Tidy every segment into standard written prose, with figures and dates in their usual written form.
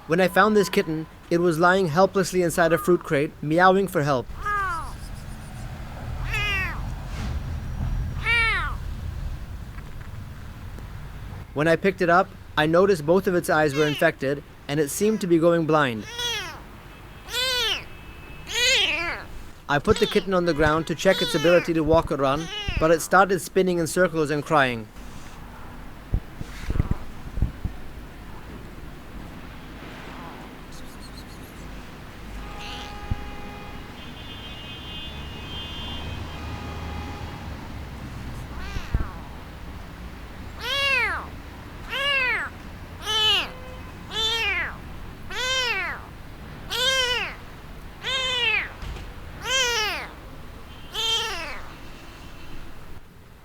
When I found this kitten, it was lying helplessly inside a fruit crate, meowing for help. When I picked it up, I noticed both of its eyes were infected and it seemed to be going blind. I put the kitten on the ground to check its ability to walk or run, but it started spinning in circles and crying.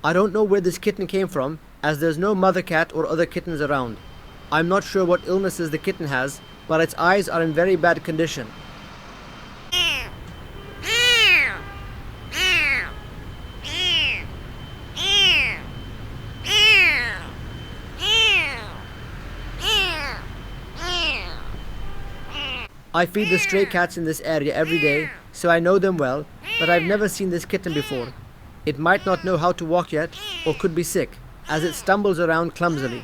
I don't know where this kitten came from, as there's no mother cat or other kittens around. I'm not sure what illnesses the kitten has, but its eyes are in very bad condition. I feed the stray cats in this area every day, so I know them well, but I've never seen this kitten before. It might not know how to walk yet, or could be sick, as it stumbles around clumsily.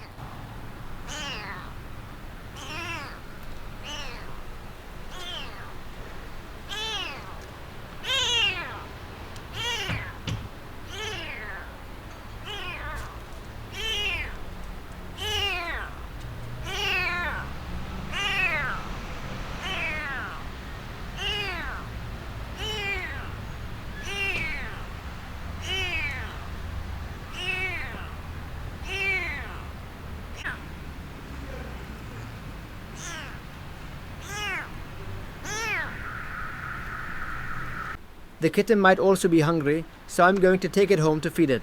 The kitten might also be hungry, so I'm going to take it home to feed it.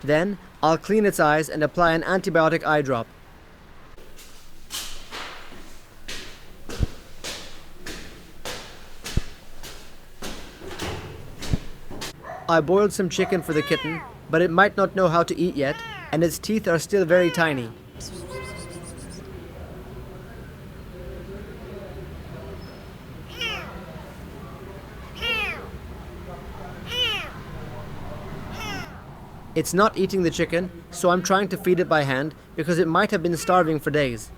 Then, I'll clean its eyes and apply an antibiotic eye drop. I boiled some chicken for the kitten, but it might not know how to eat yet, and its teeth are still very tiny. It's not eating the chicken, so I'm trying to feed it by hand because it might have been starving for days.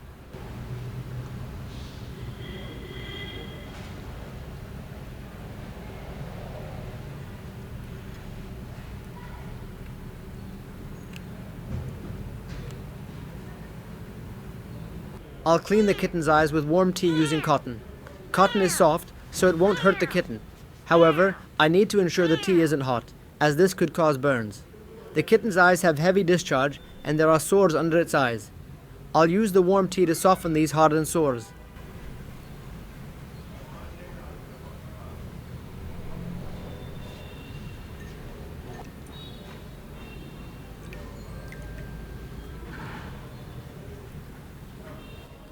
I'll clean the kitten's eyes with warm tea using cotton. Cotton is soft, so it won't hurt the kitten. However, I need to ensure the tea isn't hot, as this could cause burns. The kitten's eyes have heavy discharge and there are sores under its eyes. I'll use the warm tea to soften these hardened sores.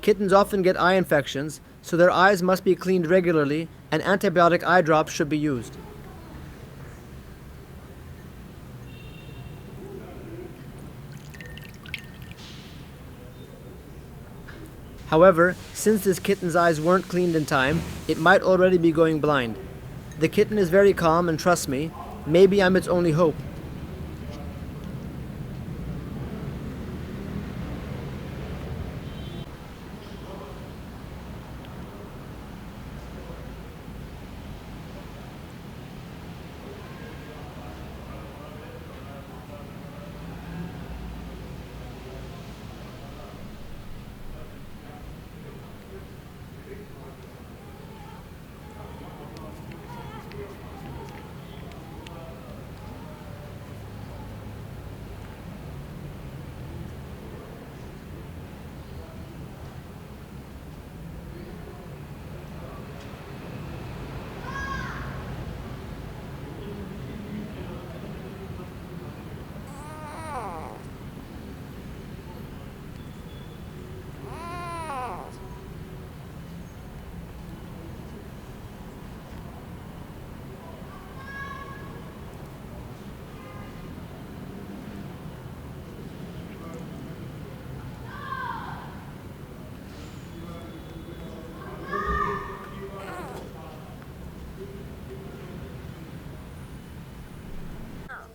Kittens often get eye infections, so their eyes must be cleaned regularly and antibiotic eye drops should be used. However, since this kitten's eyes weren't cleaned in time, it might already be going blind. The kitten is very calm and trusts me. Maybe I'm its only hope.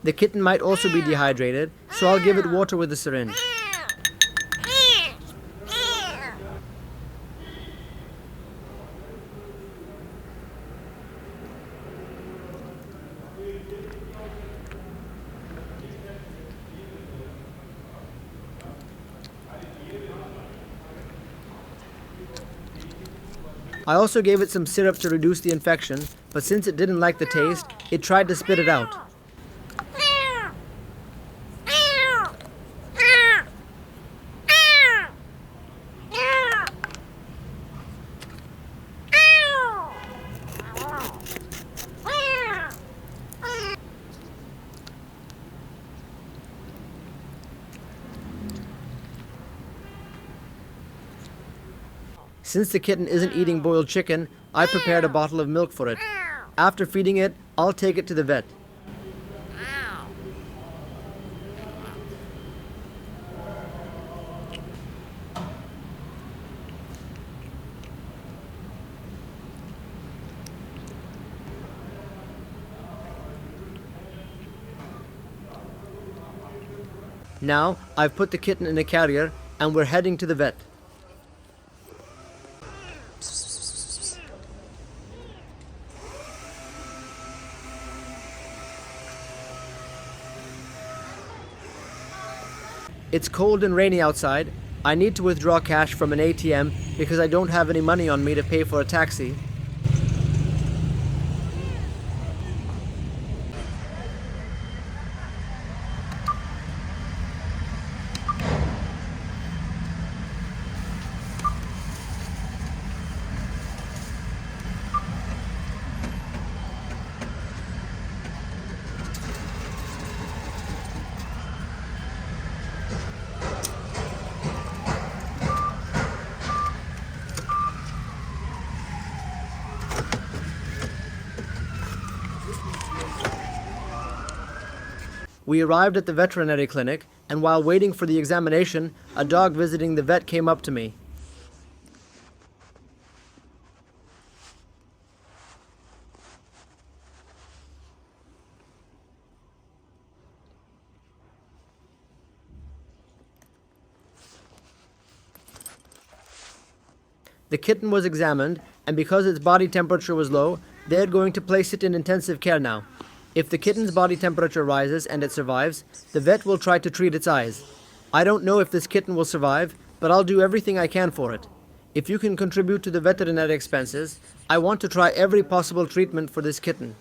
The kitten might also be dehydrated, so I'll give it water with a syringe. I also gave it some syrup to reduce the infection, but since it didn't like the taste, it tried to spit it out. Since the kitten isn't eating boiled chicken, I prepared a bottle of milk for it. After feeding it, I'll take it to the vet. Now, I've put the kitten in a carrier and we're heading to the vet. It's cold and rainy outside. I need to withdraw cash from an ATM because I don't have any money on me to pay for a taxi. We arrived at the veterinary clinic, and while waiting for the examination, a dog visiting the vet came up to me. The kitten was examined, and because its body temperature was low, they're going to place it in intensive care now. If the kitten's body temperature rises and it survives, the vet will try to treat its eyes. I don't know if this kitten will survive, but I'll do everything I can for it. If you can contribute to the veterinary expenses, I want to try every possible treatment for this kitten.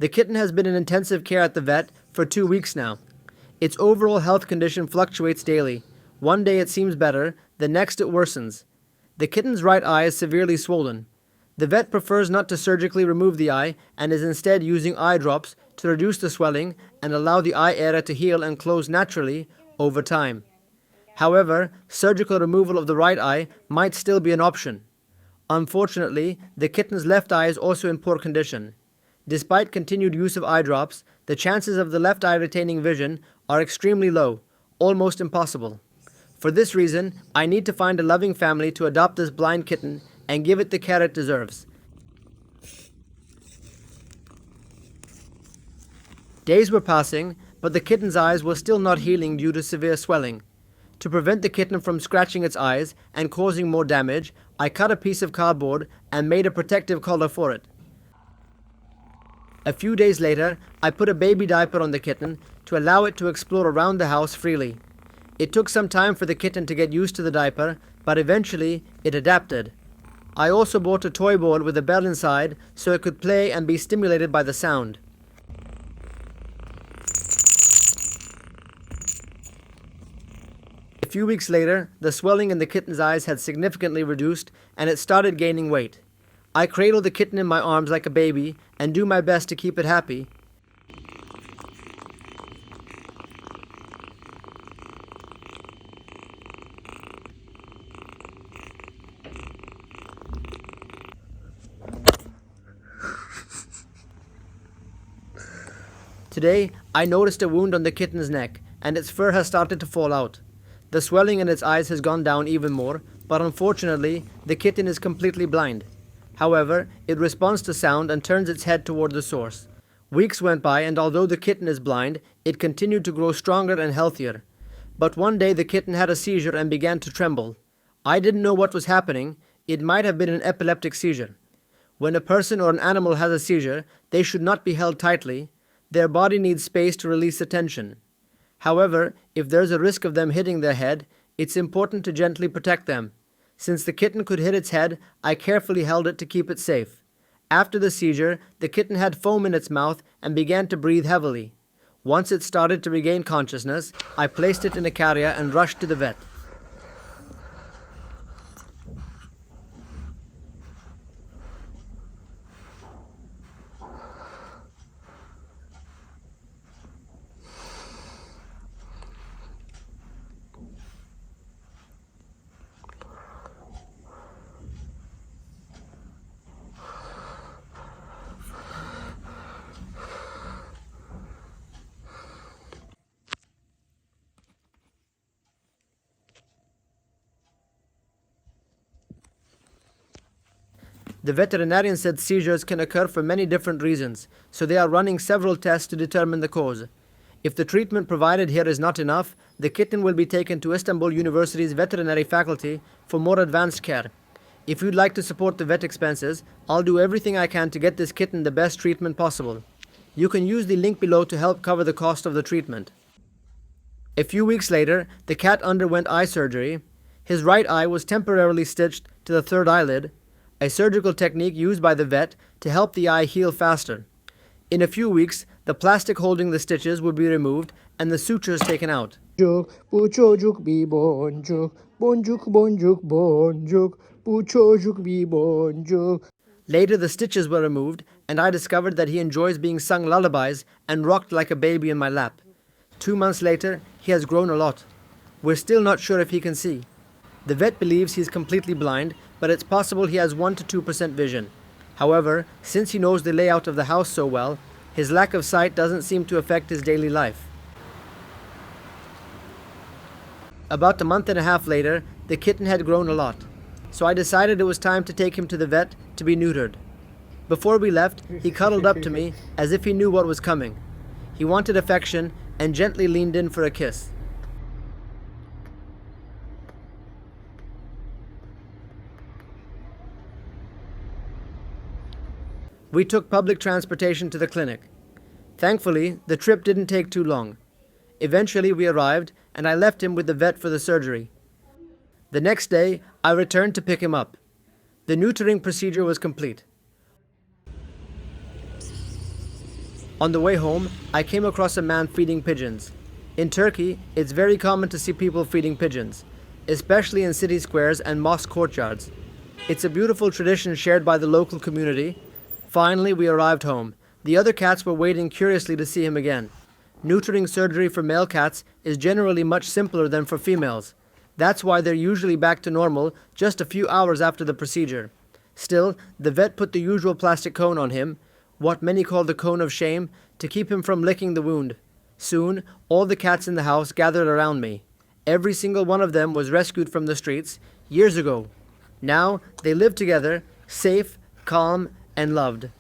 The kitten has been in intensive care at the vet for 2 weeks now. Its overall health condition fluctuates daily. One day it seems better, the next it worsens. The kitten's right eye is severely swollen. The vet prefers not to surgically remove the eye and is instead using eye drops to reduce the swelling and allow the eye area to heal and close naturally over time. However, surgical removal of the right eye might still be an option. Unfortunately, the kitten's left eye is also in poor condition. Despite continued use of eye drops, the chances of the left eye retaining vision are extremely low, almost impossible. For this reason, I need to find a loving family to adopt this blind kitten and give it the care it deserves. Days were passing, but the kitten's eyes were still not healing due to severe swelling. To prevent the kitten from scratching its eyes and causing more damage, I cut a piece of cardboard and made a protective collar for it. A few days later, I put a baby diaper on the kitten to allow it to explore around the house freely. It took some time for the kitten to get used to the diaper, but eventually it adapted. I also bought a toy ball with a bell inside so it could play and be stimulated by the sound. A few weeks later, the swelling in the kitten's eyes had significantly reduced and it started gaining weight. I cradle the kitten in my arms like a baby and do my best to keep it happy. Today, I noticed a wound on the kitten's neck, and its fur has started to fall out. The swelling in its eyes has gone down even more, but unfortunately, the kitten is completely blind. However, it responds to sound and turns its head toward the source. Weeks went by, and although the kitten is blind, it continued to grow stronger and healthier. But one day the kitten had a seizure and began to tremble. I didn't know what was happening. It might have been an epileptic seizure. When a person or an animal has a seizure, they should not be held tightly. Their body needs space to release the tension. However, if there's a risk of them hitting their head, it's important to gently protect them. Since the kitten could hit its head, I carefully held it to keep it safe. After the seizure, the kitten had foam in its mouth and began to breathe heavily. Once it started to regain consciousness, I placed it in a carrier and rushed to the vet. The veterinarian said seizures can occur for many different reasons, so they are running several tests to determine the cause. If the treatment provided here is not enough, the kitten will be taken to Istanbul University's veterinary faculty for more advanced care. If you'd like to support the vet expenses, I'll do everything I can to get this kitten the best treatment possible. You can use the link below to help cover the cost of the treatment. A few weeks later, the cat underwent eye surgery. His right eye was temporarily stitched to the third eyelid, a surgical technique used by the vet to help the eye heal faster. In a few weeks, the plastic holding the stitches would be removed and the sutures taken out. Bu çocuk bir boncuk, boncuk boncuk boncuk, bu çocuk bir boncuk. Later, the stitches were removed, and I discovered that he enjoys being sung lullabies and rocked like a baby in my lap. 2 months later, he has grown a lot. We're still not sure if he can see. The vet believes he's completely blind, but it's possible he has 1 to 2% vision. However, since he knows the layout of the house so well, his lack of sight doesn't seem to affect his daily life. About a month and a half later, the kitten had grown a lot, so I decided it was time to take him to the vet to be neutered. Before we left, he cuddled up to me as if he knew what was coming. He wanted affection and gently leaned in for a kiss. We took public transportation to the clinic. Thankfully, the trip didn't take too long. Eventually, we arrived, and I left him with the vet for the surgery. The next day, I returned to pick him up. The neutering procedure was complete. On the way home, I came across a man feeding pigeons. In Turkey, it's very common to see people feeding pigeons, especially in city squares and mosque courtyards. It's a beautiful tradition shared by the local community. Finally, we arrived home. The other cats were waiting curiously to see him again. Neutering surgery for male cats is generally much simpler than for females. That's why they're usually back to normal just a few hours after the procedure. Still, the vet put the usual plastic cone on him, what many call the cone of shame, to keep him from licking the wound. Soon, all the cats in the house gathered around me. Every single one of them was rescued from the streets years ago. Now, they live together, safe, calm, and loved.